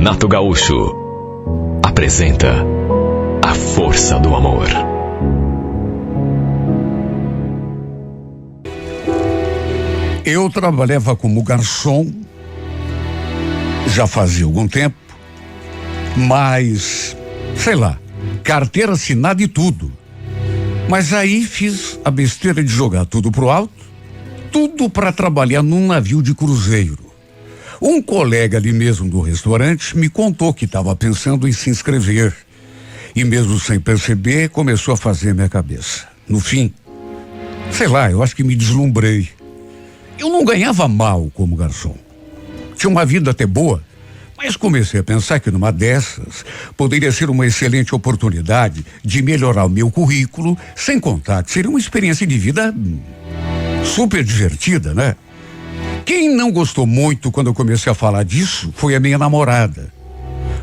Renato Gaúcho apresenta A Força do Amor. Eu trabalhava como garçom já fazia algum tempo, mas, sei lá, carteira assinada e tudo. Mas aí fiz a besteira de jogar tudo pro alto, tudo para trabalhar num navio de cruzeiro. Um colega ali mesmo do restaurante me contou que estava pensando em se inscrever. E mesmo sem perceber, começou a fazer minha cabeça. No fim, sei lá, eu acho que me deslumbrei. Eu não ganhava mal como garçom. Tinha uma vida até boa, mas comecei a pensar que numa dessas poderia ser uma excelente oportunidade de melhorar o meu currículo, sem contar que seria uma experiência de vida super divertida, né? Quem não gostou muito quando eu comecei a falar disso foi a minha namorada.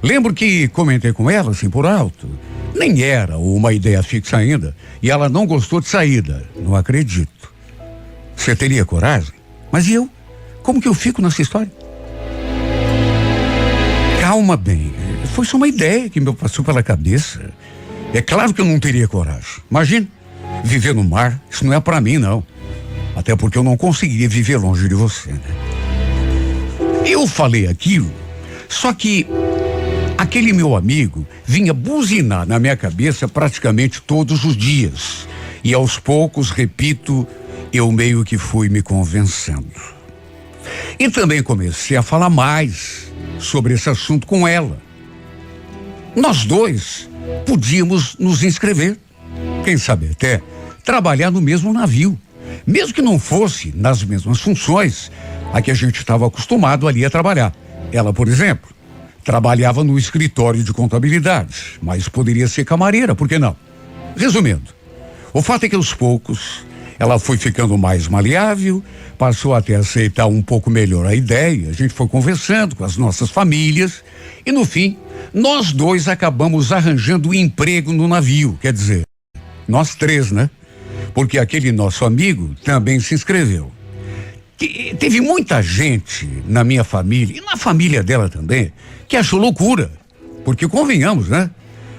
Lembro que comentei com ela, assim, por alto. Nem era uma ideia fixa ainda, e ela não gostou de saída. Não acredito. Você teria coragem? Mas e eu? Como que eu fico nessa história? Calma bem, foi só uma ideia que me passou pela cabeça. É claro que eu não teria coragem. Imagina, viver no mar, isso não é pra mim, não. Até porque eu não conseguiria viver longe de você, né? Eu falei aquilo, só que aquele meu amigo vinha buzinar na minha cabeça praticamente todos os dias. E aos poucos, repito, eu meio que fui me convencendo. E também comecei a falar mais sobre esse assunto com ela. Nós dois podíamos nos inscrever. Quem sabe até trabalhar no mesmo navio. Mesmo que não fosse nas mesmas funções a que a gente estava acostumado ali a trabalhar. Ela, por exemplo, trabalhava no escritório de contabilidade, mas poderia ser camareira, por que não? Resumindo, o fato é que aos poucos ela foi ficando mais maleável, passou até a aceitar um pouco melhor a ideia, a gente foi conversando com as nossas famílias e no fim, nós dois acabamos arranjando um emprego no navio, quer dizer, nós três, né? Porque aquele nosso amigo também se inscreveu. Teve muita gente na minha família, e na família dela também, que achou loucura. Porque convenhamos, né?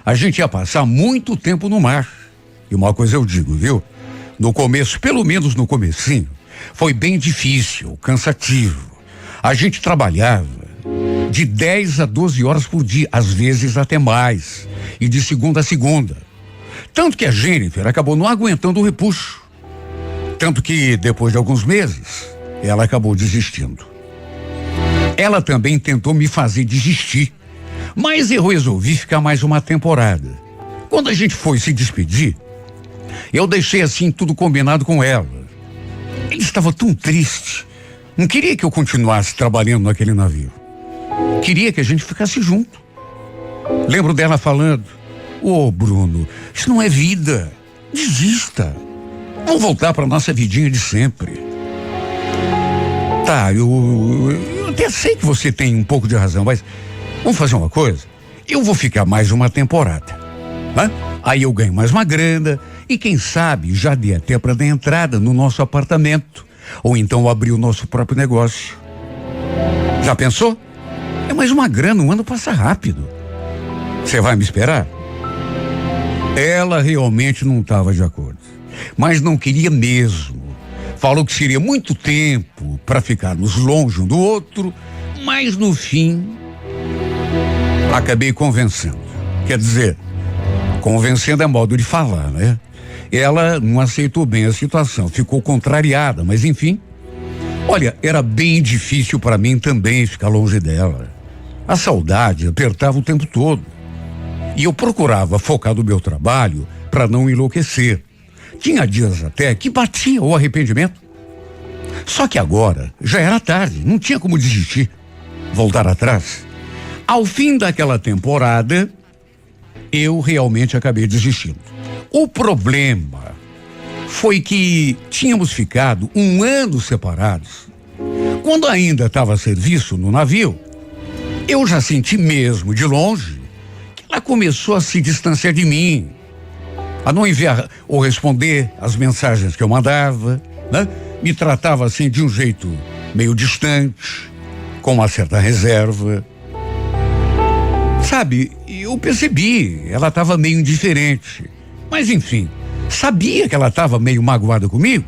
A gente ia passar muito tempo no mar. E uma coisa eu digo, viu? No começo, pelo menos no comecinho, foi bem difícil, cansativo. A gente trabalhava de 10 a 12 horas por dia, às vezes até mais. E de segunda a segunda. Tanto que a Jennifer acabou não aguentando o repuxo. Tanto que, depois de alguns meses, ela acabou desistindo. Ela também tentou me fazer desistir, mas eu resolvi ficar mais uma temporada. Quando a gente foi se despedir, eu deixei assim tudo combinado com ela. Ele estava tão triste. Não queria que eu continuasse trabalhando naquele navio. Queria que a gente ficasse junto. Lembro dela falando: Ô, Bruno, isso não é vida. Desista. Vamos voltar para nossa vidinha de sempre. Tá, eu até sei que você tem um pouco de razão, mas vamos fazer uma coisa? Eu vou ficar mais uma temporada, né? Aí eu ganho mais uma grana e quem sabe já dê até para dar entrada no nosso apartamento ou então abrir o nosso próprio negócio. Já pensou? É mais uma grana, um ano passa rápido. Você vai me esperar? Ela realmente não estava de acordo, mas não queria mesmo. Falou que seria muito tempo para ficarmos longe um do outro, mas no fim acabei convencendo. Quer dizer, convencendo é modo de falar, né? Ela não aceitou bem a situação, ficou contrariada, mas enfim. Olha, era bem difícil para mim também ficar longe dela. A saudade apertava o tempo todo. E eu procurava focar no meu trabalho para não enlouquecer. Tinha dias até que batia o arrependimento. Só que agora já era tarde, não tinha como desistir, voltar atrás. Ao fim daquela temporada, eu realmente acabei desistindo. O problema foi que tínhamos ficado um ano separados. Quando ainda estava a serviço no navio, eu já senti mesmo de longe que ela começou a se distanciar de mim, a não enviar ou responder as mensagens que eu mandava, né? Me tratava assim de um jeito meio distante, com uma certa reserva. Sabe, eu percebi, ela estava meio indiferente. Mas enfim, sabia que ela estava meio magoada comigo.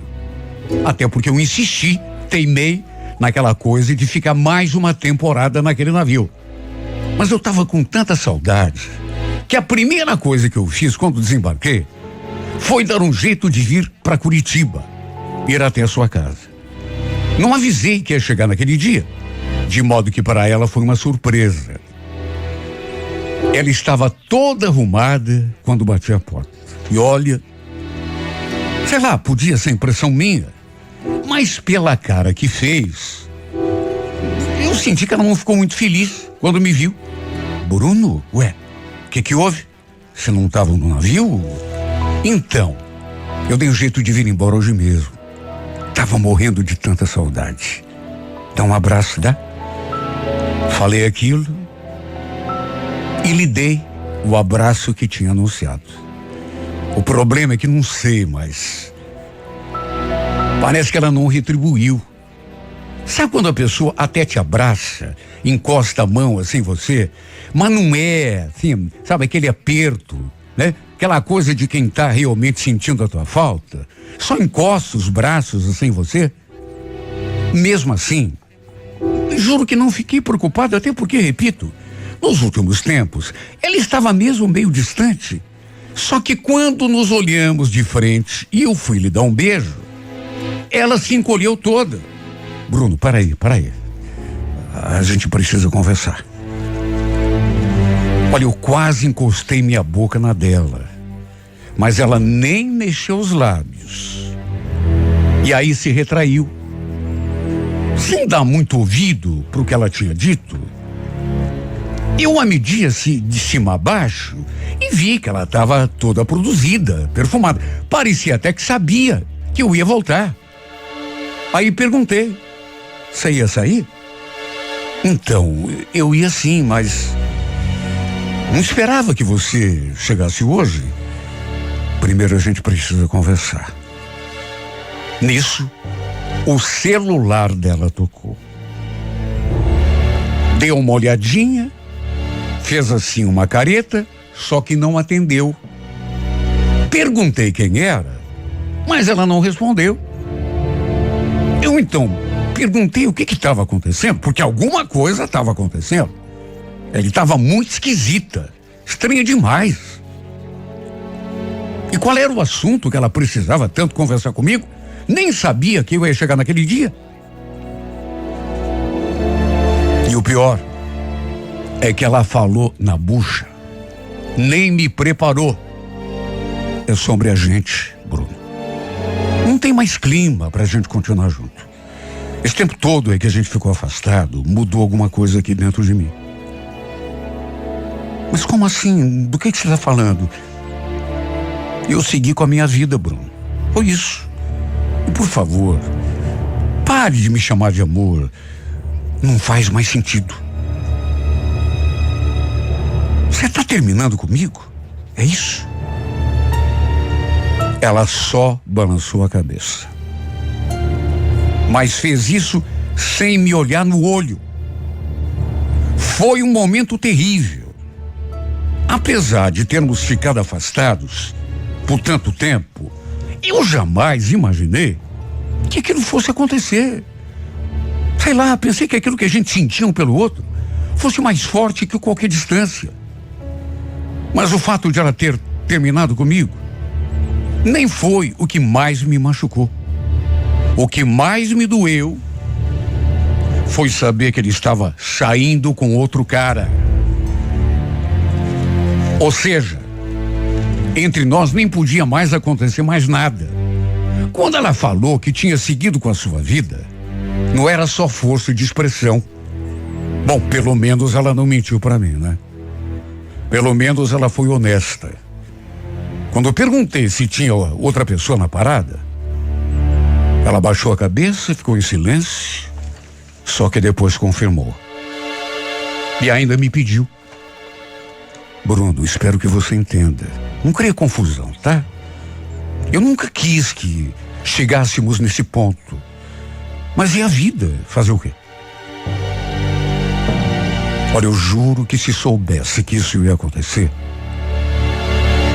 Até porque eu insisti, teimei naquela coisa de ficar mais uma temporada naquele navio. Mas eu estava com tanta saudade que a primeira coisa que eu fiz quando desembarquei foi dar um jeito de vir para Curitiba, ir até a sua casa. Não avisei que ia chegar naquele dia, de modo que para ela foi uma surpresa. Ela estava toda arrumada quando bati a porta. E olha, sei lá, podia ser impressão minha, mas pela cara que fez, eu senti que ela não ficou muito feliz quando me viu. Bruno, ué, o que houve? Você não estava no navio? Então, eu dei um jeito de vir embora hoje mesmo. Tava morrendo de tanta saudade. Dá um abraço, dá? Falei aquilo e lhe dei o abraço que tinha anunciado. O problema é que não sei, mas parece que ela não retribuiu. Sabe quando a pessoa até te abraça, encosta a mão assim em você, mas não é, assim, sabe, aquele aperto, né? Aquela coisa de quem tá realmente sentindo a tua falta, só encosta os braços assim em você. Mesmo assim, juro que não fiquei preocupado, até porque, repito, nos últimos tempos, ela estava mesmo meio distante. Só que quando nos olhamos de frente e eu fui lhe dar um beijo, ela se encolheu toda. Bruno, para aí. A gente precisa conversar. Olha, eu quase encostei minha boca na dela, mas ela nem mexeu os lábios. E aí se retraiu. Sem dar muito ouvido pro que ela tinha dito, eu a medi assim de cima a baixo e vi que ela estava toda produzida, perfumada. Parecia até que sabia que eu ia voltar. Aí perguntei, você ia sair? Então, eu ia sim, mas não esperava que você chegasse hoje. Primeiro a gente precisa conversar. Nisso, o celular dela tocou. Deu uma olhadinha, fez assim uma careta, só que não atendeu. Perguntei quem era, mas ela não respondeu. Eu então perguntei o que estava acontecendo, porque alguma coisa estava acontecendo. Ela estava muito esquisita, estranha demais. E qual era o assunto que ela precisava tanto conversar comigo? Nem sabia que eu ia chegar naquele dia. E o pior é que ela falou na bucha, nem me preparou. É sobre a gente, Bruno. Não tem mais clima pra gente continuar junto. Esse tempo todo é que a gente ficou afastado, mudou alguma coisa aqui dentro de mim. Mas como assim? Do que você está falando? Eu segui com a minha vida, Bruno. Foi isso. E por favor, pare de me chamar de amor. Não faz mais sentido. Você está terminando comigo? É isso? Ela só balançou a cabeça. Mas fez isso sem me olhar no olho. Foi um momento terrível. Apesar de termos ficado afastados por tanto tempo, eu jamais imaginei que aquilo fosse acontecer. Sei lá, pensei que aquilo que a gente sentia um pelo outro fosse mais forte que qualquer distância. Mas o fato de ela ter terminado comigo nem foi o que mais me machucou. O que mais me doeu foi saber que ele estava saindo com outro cara. Ou seja, entre nós nem podia mais acontecer mais nada. Quando ela falou que tinha seguido com a sua vida, não era só força de expressão. Bom, pelo menos ela não mentiu para mim, né? Pelo menos ela foi honesta. Quando eu perguntei se tinha outra pessoa na parada, ela baixou a cabeça e ficou em silêncio, só que depois confirmou. E ainda me pediu: Bruno, espero que você entenda. Não crie confusão, tá? Eu nunca quis que chegássemos nesse ponto. Mas e a vida? Fazer o quê? Olha, eu juro que se soubesse que isso ia acontecer,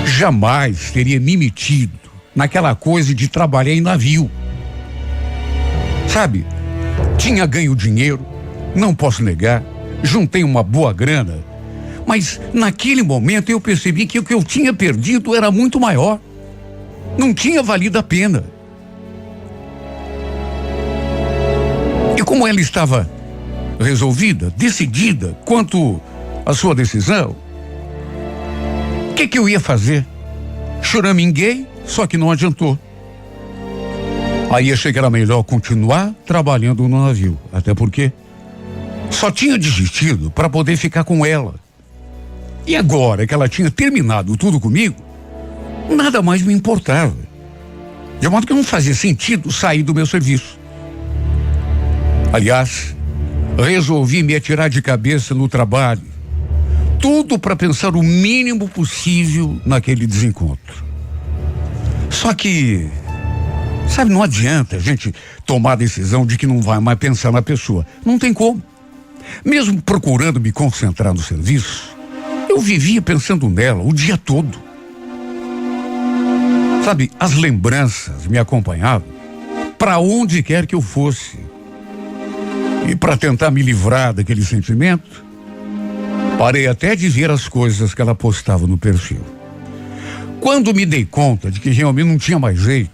jamais teria me metido naquela coisa de trabalhar em navio. Sabe, tinha ganho dinheiro, não posso negar, juntei uma boa grana, mas naquele momento eu percebi que o que eu tinha perdido era muito maior. Não tinha valido a pena. E como ela estava resolvida, decidida quanto à sua decisão, o que eu ia fazer? Choraminguei, só que não adiantou. Aí achei que era melhor continuar trabalhando no navio, até porque só tinha desistido para poder ficar com ela. E agora que ela tinha terminado tudo comigo, nada mais me importava. De modo que não fazia sentido sair do meu serviço. Aliás, resolvi me atirar de cabeça no trabalho. Tudo para pensar o mínimo possível naquele desencontro. Só que, sabe, não adianta a gente tomar a decisão de que não vai mais pensar na pessoa. Não tem como. Mesmo procurando me concentrar no serviço, eu vivia pensando nela o dia todo. Sabe, as lembranças me acompanhavam para onde quer que eu fosse. E para tentar me livrar daquele sentimento, parei até de ver as coisas que ela postava no perfil. Quando me dei conta de que realmente não tinha mais jeito,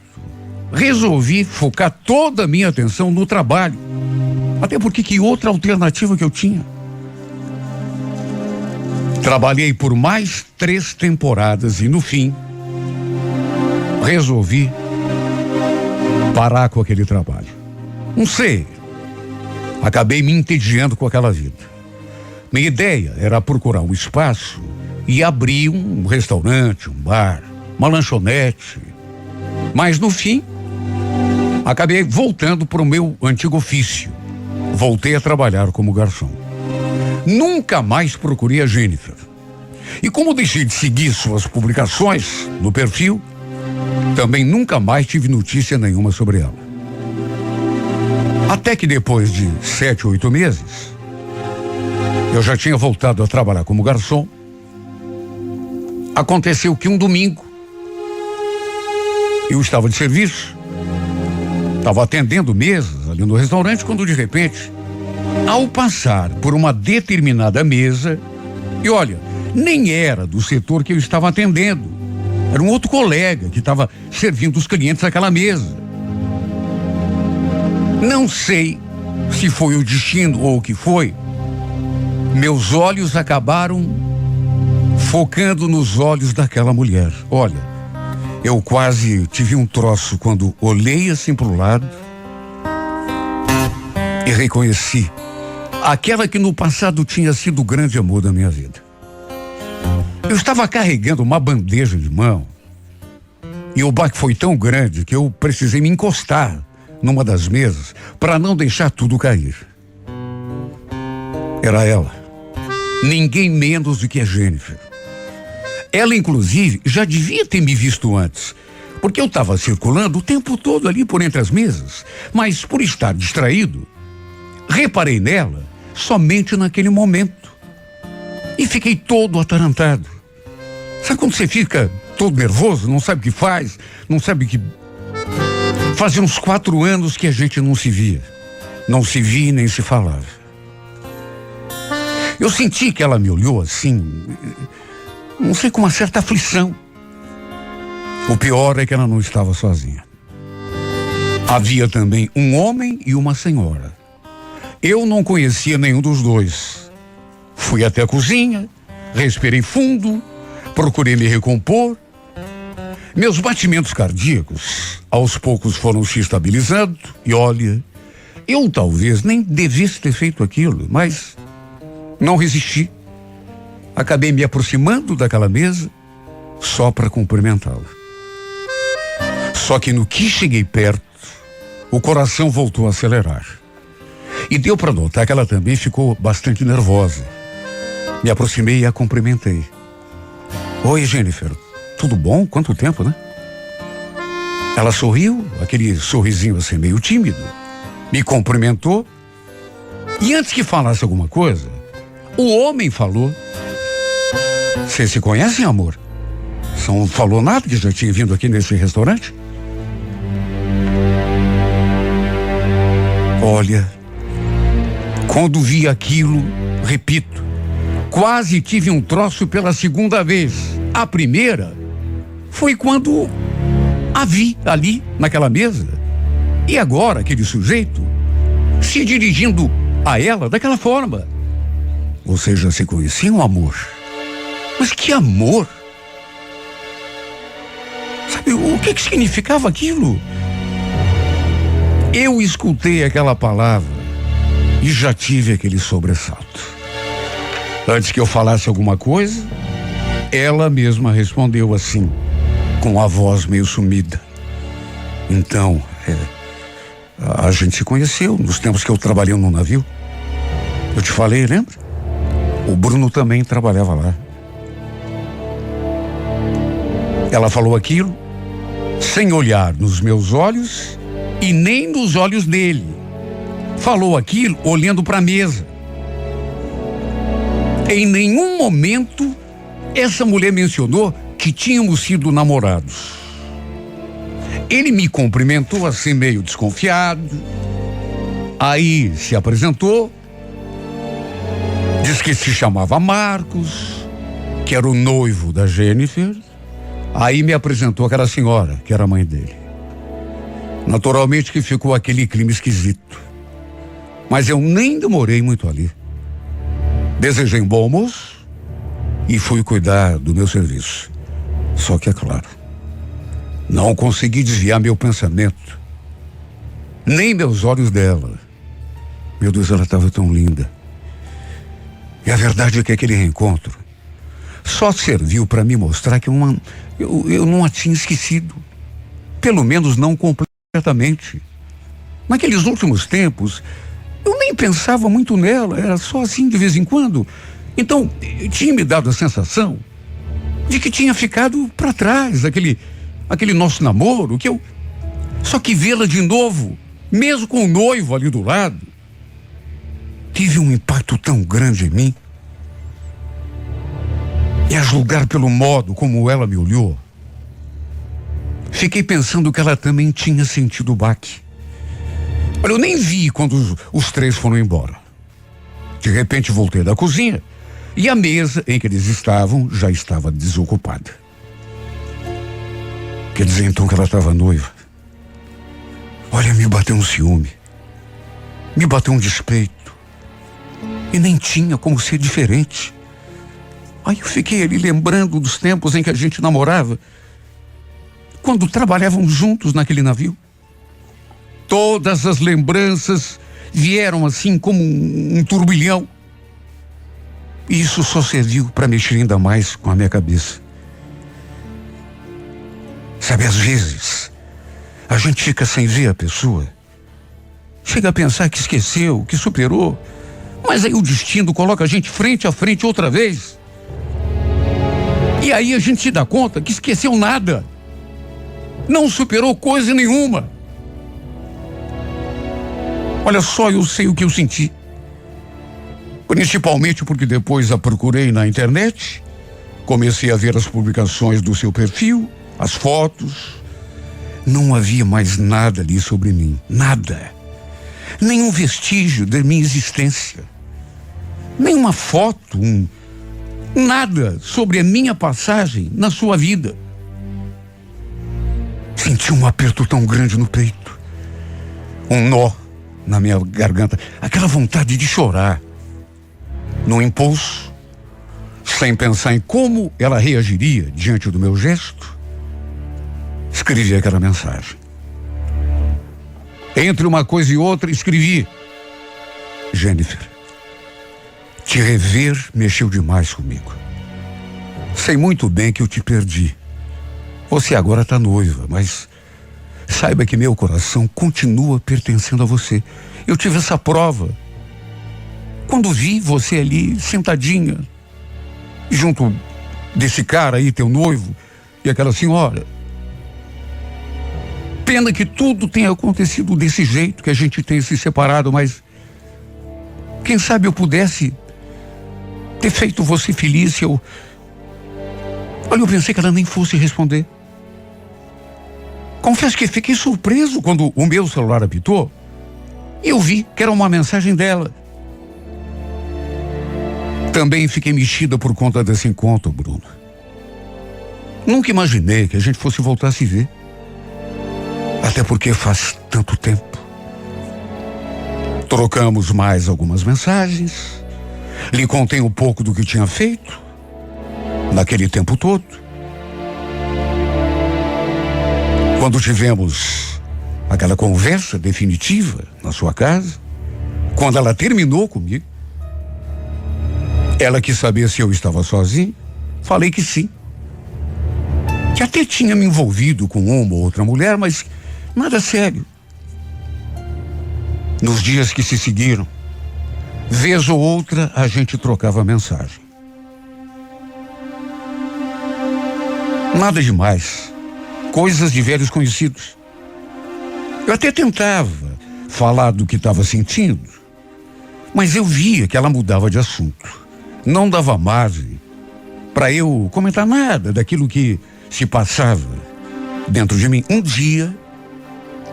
resolvi focar toda a minha atenção no trabalho. Até porque que outra alternativa que eu tinha? Trabalhei por mais 3 temporadas e no fim, resolvi parar com aquele trabalho. Não sei, acabei me entediando com aquela vida. Minha ideia era procurar um espaço e abrir um restaurante, um bar, uma lanchonete. Mas no fim, acabei voltando para o meu antigo ofício. Voltei a trabalhar como garçom. Nunca mais procurei a Jennifer. E como deixei de seguir suas publicações no perfil, também nunca mais tive notícia nenhuma sobre ela. Até que depois de 7 ou 8 meses, eu já tinha voltado a trabalhar como garçom. Aconteceu que um domingo, eu estava de serviço, estava atendendo mesas ali no restaurante, quando de repente, ao passar por uma determinada mesa, e olha, nem era do setor que eu estava atendendo, era um outro colega que estava servindo os clientes àquela mesa. Não sei se foi o destino ou o que foi, meus olhos acabaram focando nos olhos daquela mulher. Olha, eu quase tive um troço quando olhei assim para o lado e reconheci aquela que no passado tinha sido o grande amor da minha vida. Eu estava carregando uma bandeja de mão e o baque foi tão grande que eu precisei me encostar numa das mesas para não deixar tudo cair. Era ela, ninguém menos do que a Jennifer. Ela, inclusive, já devia ter me visto antes, porque eu estava circulando o tempo todo ali por entre as mesas, mas por estar distraído, reparei nela somente naquele momento e fiquei todo atarantado. Sabe quando você fica todo nervoso, não sabe o que faz, não sabe o que... Fazia uns 4 anos que a gente não se via, não se via nem se falava. Eu senti que ela me olhou assim, não sei, com uma certa aflição. O pior é que ela não estava sozinha. Havia também um homem e uma senhora. Eu não conhecia nenhum dos dois. Fui até a cozinha, respirei fundo, procurei me recompor. Meus batimentos cardíacos aos poucos foram se estabilizando e olha, eu talvez nem devesse ter feito aquilo, mas não resisti. Acabei me aproximando daquela mesa só para cumprimentá-la. Só que no que cheguei perto, o coração voltou a acelerar. E deu para notar que ela também ficou bastante nervosa. Me aproximei e a cumprimentei. Oi, Jennifer, tudo bom? Quanto tempo, né? Ela sorriu, aquele sorrisinho assim meio tímido, me cumprimentou e antes que falasse alguma coisa, O homem falou. Vocês se conhecem, amor? Você não falou nada que já tinha vindo aqui nesse restaurante? Olha, quando vi aquilo, repito, quase tive um troço pela segunda vez. A primeira foi quando a vi ali naquela mesa. E agora aquele sujeito se dirigindo a ela daquela forma. Vocês já se conheciam, amor? Mas que amor? Sabe, o que significava aquilo? Eu escutei aquela palavra e já tive aquele sobressalto. Antes que eu falasse alguma coisa, ela mesma respondeu assim, com a voz meio sumida. Então, a gente se conheceu nos tempos que eu trabalhei no navio. Eu te falei, lembra? O Bruno também trabalhava lá. Ela falou aquilo sem olhar nos meus olhos e nem nos olhos dele. Falou aquilo olhando para a mesa. Em nenhum momento essa mulher mencionou que tínhamos sido namorados. Ele me cumprimentou assim meio desconfiado. Aí se apresentou. Diz que se chamava Marcos, que era o noivo da Jennifer. Aí me apresentou aquela senhora, que era a mãe dele. Naturalmente que ficou aquele clima esquisito. Mas eu nem demorei muito ali. Desejei um bom almoço e fui cuidar do meu serviço. Só que é claro, não consegui desviar meu pensamento, nem meus olhos dela. Meu Deus, ela estava tão linda. E a verdade é que aquele reencontro só serviu para me mostrar que eu não a tinha esquecido. Pelo menos não completamente. Naqueles últimos tempos, eu nem pensava muito nela, era só assim de vez em quando. Então, tinha me dado a sensação de que tinha ficado para trás aquele nosso namoro, que eu... Só que vê-la de novo, mesmo com o noivo ali do lado, tive um impacto tão grande em mim. E a julgar pelo modo como ela me olhou, fiquei pensando que ela também tinha sentido o baque. Olha, eu nem vi quando os três foram embora. De repente voltei da cozinha e a mesa em que eles estavam já estava desocupada. Quer dizer então que ela estava noiva. Olha, me bateu um ciúme, me bateu um despeito, e nem tinha como ser diferente. Aí eu fiquei ali lembrando dos tempos em que a gente namorava, quando trabalhávamos juntos naquele navio. Todas as lembranças vieram assim como um turbilhão. E isso só serviu para mexer ainda mais com a minha cabeça. Sabe, às vezes, a gente fica sem ver a pessoa. Chega a pensar que esqueceu, que superou. Mas aí o destino coloca a gente frente a frente outra vez. E aí a gente se dá conta que esqueceu nada. Não superou coisa nenhuma. Olha só, eu sei o que eu senti. Principalmente porque depois a procurei na internet, comecei a ver as publicações do seu perfil, as fotos. Não havia mais nada ali sobre mim, nada. Nenhum vestígio da minha existência. Nenhuma foto, nada sobre a minha passagem na sua vida. Senti um aperto tão grande no peito, um nó na minha garganta, aquela vontade de chorar. No impulso, sem pensar em como ela reagiria diante do meu gesto, escrevi aquela mensagem. Entre uma coisa e outra, escrevi: Jennifer, te rever mexeu demais comigo. Sei muito bem que eu te perdi. Você agora está noiva, mas saiba que meu coração continua pertencendo a você. Eu tive essa prova quando vi você ali sentadinha junto desse cara aí, teu noivo, e aquela senhora. Pena que tudo tenha acontecido desse jeito, que a gente tenha se separado, mas quem sabe eu pudesse ter feito você feliz. Olha, eu pensei que ela nem fosse responder. Confesso que fiquei surpreso quando o meu celular apitou e eu vi que era uma mensagem dela. Também fiquei mexida por conta desse encontro, Bruno. Nunca imaginei que a gente fosse voltar a se ver. Até porque faz tanto tempo. Trocamos mais algumas mensagens. Lhe contei um pouco do que tinha feito naquele tempo todo. Quando tivemos aquela conversa definitiva na sua casa, quando ela terminou comigo, ela quis saber se eu estava sozinho. Falei que sim. Que até tinha me envolvido com uma ou outra mulher, mas nada sério. Nos dias que se seguiram, vez ou outra, a gente trocava mensagem. Nada demais. Coisas de velhos conhecidos. Eu até tentava falar do que estava sentindo, mas eu via que ela mudava de assunto. Não dava margem para eu comentar nada daquilo que se passava dentro de mim. Um dia,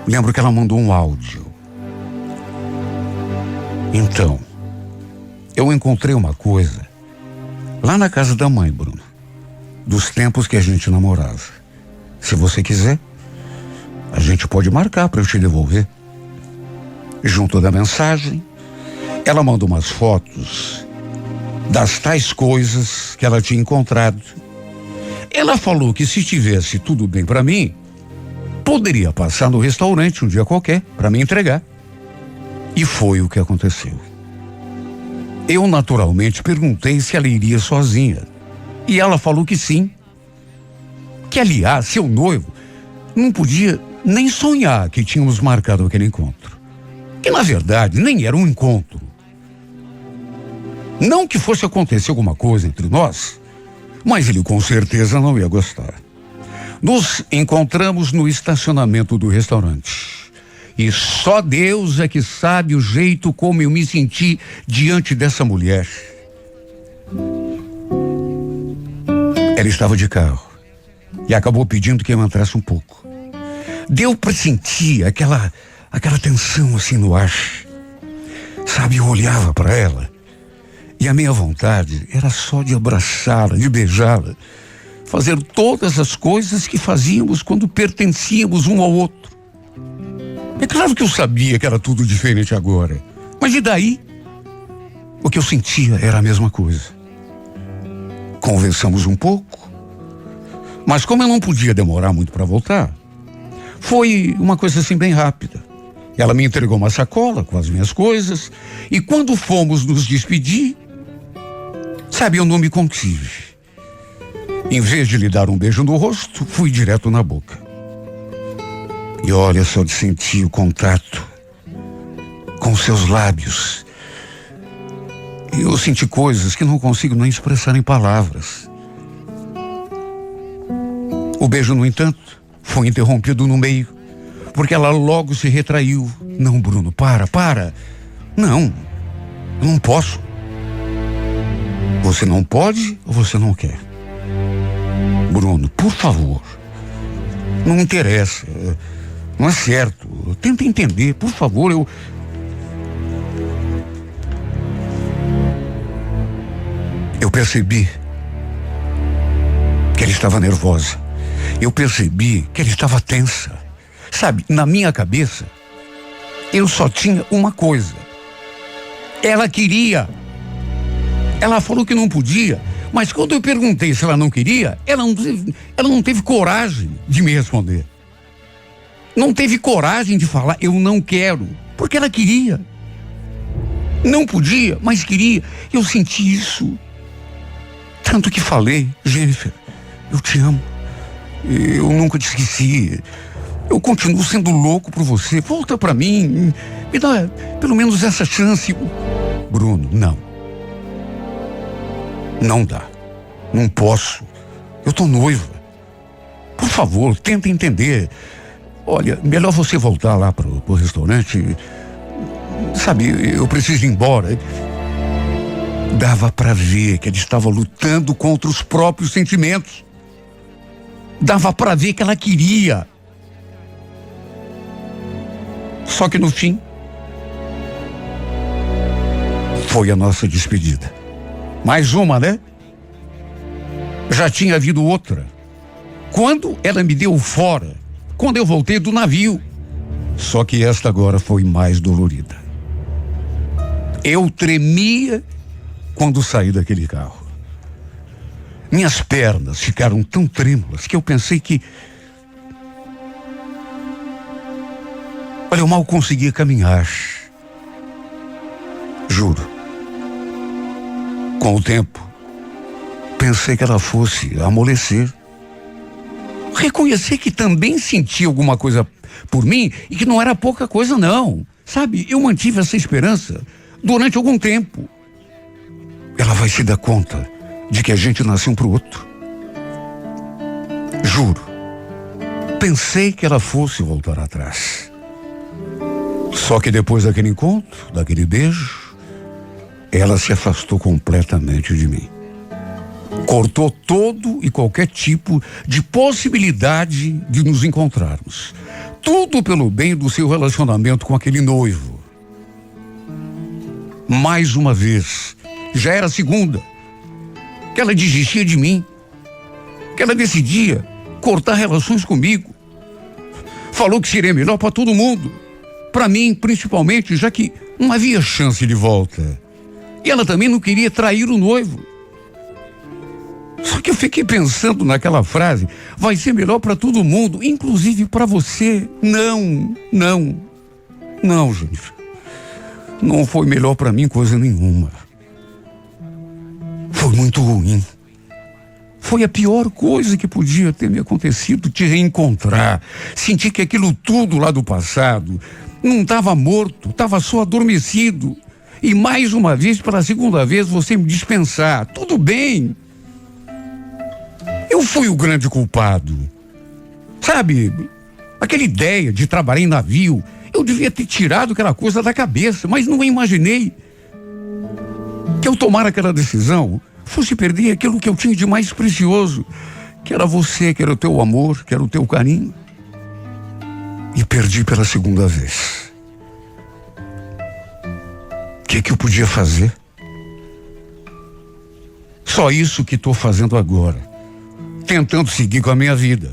lembro que ela mandou um áudio. Então, eu encontrei uma coisa lá na casa da mãe, Bruno, dos tempos que a gente namorava. Se você quiser, a gente pode marcar para eu te devolver. Junto da mensagem, ela mandou umas fotos das tais coisas que ela tinha encontrado. Ela falou que se tivesse tudo bem para mim, poderia passar no restaurante um dia qualquer para me entregar. E foi o que aconteceu. Eu naturalmente perguntei se ela iria sozinha. E ela falou que sim. Que, aliás, seu noivo não podia nem sonhar que tínhamos marcado aquele encontro. Que, na verdade, nem era um encontro. Não que fosse acontecer alguma coisa entre nós, mas ele com certeza não ia gostar. Nos encontramos no estacionamento do restaurante. E só Deus é que sabe o jeito como eu me senti diante dessa mulher. Ela estava de carro e acabou pedindo que eu entrasse um pouco. Deu para sentir aquela tensão assim no ar. Sabe, eu olhava para ela e a minha vontade era só de abraçá-la, de beijá-la, fazer todas as coisas que fazíamos quando pertencíamos um ao outro. É claro que eu sabia que era tudo diferente agora, mas e daí? O que eu sentia era a mesma coisa. Conversamos um pouco, mas como eu não podia demorar muito para voltar, foi uma coisa assim bem rápida. Ela me entregou uma sacola com as minhas coisas e quando fomos nos despedir, sabe, eu não me contive. Em vez de lhe dar um beijo no rosto, fui direto na boca. E olha só de sentir o contato com seus lábios. Eu senti coisas que não consigo nem expressar em palavras. O beijo, no entanto, foi interrompido no meio, porque ela logo se retraiu. Não, Bruno, para. Não, eu não posso. Você não pode ou você não quer? Bruno, por favor. Não interessa. Não é certo. Tenta entender, por favor. Eu percebi que ela estava nervosa. Eu percebi que ela estava tensa. Sabe, na minha cabeça, eu só tinha uma coisa. Ela queria. Ela falou que não podia, mas quando eu perguntei se ela não queria, ela não teve coragem de me responder. Não teve coragem de falar, eu não quero, porque ela queria. Não podia, mas queria. Eu senti isso. Tanto que falei, Jennifer, eu te amo. Eu nunca te esqueci. Eu continuo sendo louco por você. Volta pra mim. Me dá pelo menos essa chance. Bruno, não. Não dá. Não posso. Eu tô noiva. Por favor, tenta entender. Olha, melhor você voltar lá pro restaurante. Sabe, eu preciso ir embora. Dava para ver que ela estava lutando contra os próprios sentimentos. Dava para ver que ela queria. Só que no fim, foi a nossa despedida. Mais uma, né? Já tinha havido outra. Quando ela me deu fora, quando eu voltei do navio. Só que esta agora foi mais dolorida. Eu tremia quando saí daquele carro. Minhas pernas ficaram tão trêmulas que eu pensei que... Olha, eu mal conseguia caminhar. Juro. Com o tempo, pensei que ela fosse amolecer. Reconhecer que também sentia alguma coisa por mim e que não era pouca coisa, não. Sabe, eu mantive essa esperança durante algum tempo. Ela vai se dar conta de que a gente nasceu um pro outro. Juro. Pensei que ela fosse voltar atrás. Só que depois daquele encontro, daquele beijo, ela se afastou completamente de mim. Cortou todo e qualquer tipo de possibilidade de nos encontrarmos. Tudo pelo bem do seu relacionamento com aquele noivo. Mais uma vez, já era a segunda, que ela desistia de mim, que ela decidia cortar relações comigo. Falou que seria melhor para todo mundo, para mim principalmente, já que não havia chance de volta. E ela também não queria trair o noivo. Só que eu fiquei pensando naquela frase, vai ser melhor para todo mundo, inclusive para você. Não, Jennifer. Não foi melhor para mim coisa nenhuma. Foi muito ruim. Foi a pior coisa que podia ter me acontecido, te reencontrar. Sentir que aquilo tudo lá do passado não estava morto, estava só adormecido. E mais uma vez, pela segunda vez, você me dispensar. Tudo bem. Eu fui o grande culpado. Sabe, aquela ideia de trabalhar em navio, eu devia ter tirado aquela coisa da cabeça, mas não imaginei que eu tomar aquela decisão fosse perder aquilo que eu tinha de mais precioso, que era você, que era o teu amor, que era o teu carinho. E perdi pela segunda vez. O que eu podia fazer? Só isso que estou fazendo agora, tentando seguir com a minha vida.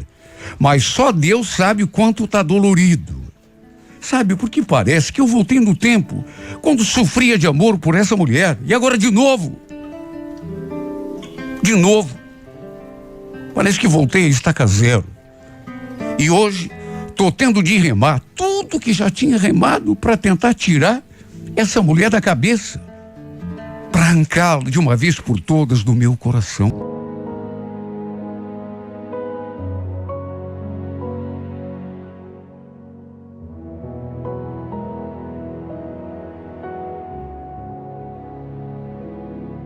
Mas só Deus sabe o quanto está dolorido. Sabe, porque parece que eu voltei no tempo, quando sofria de amor por essa mulher, e agora de novo. De novo. Parece que voltei a estaca zero. E hoje, estou tendo de remar tudo que já tinha remado para tentar tirar essa mulher da cabeça, para arrancá-la de uma vez por todas do meu coração.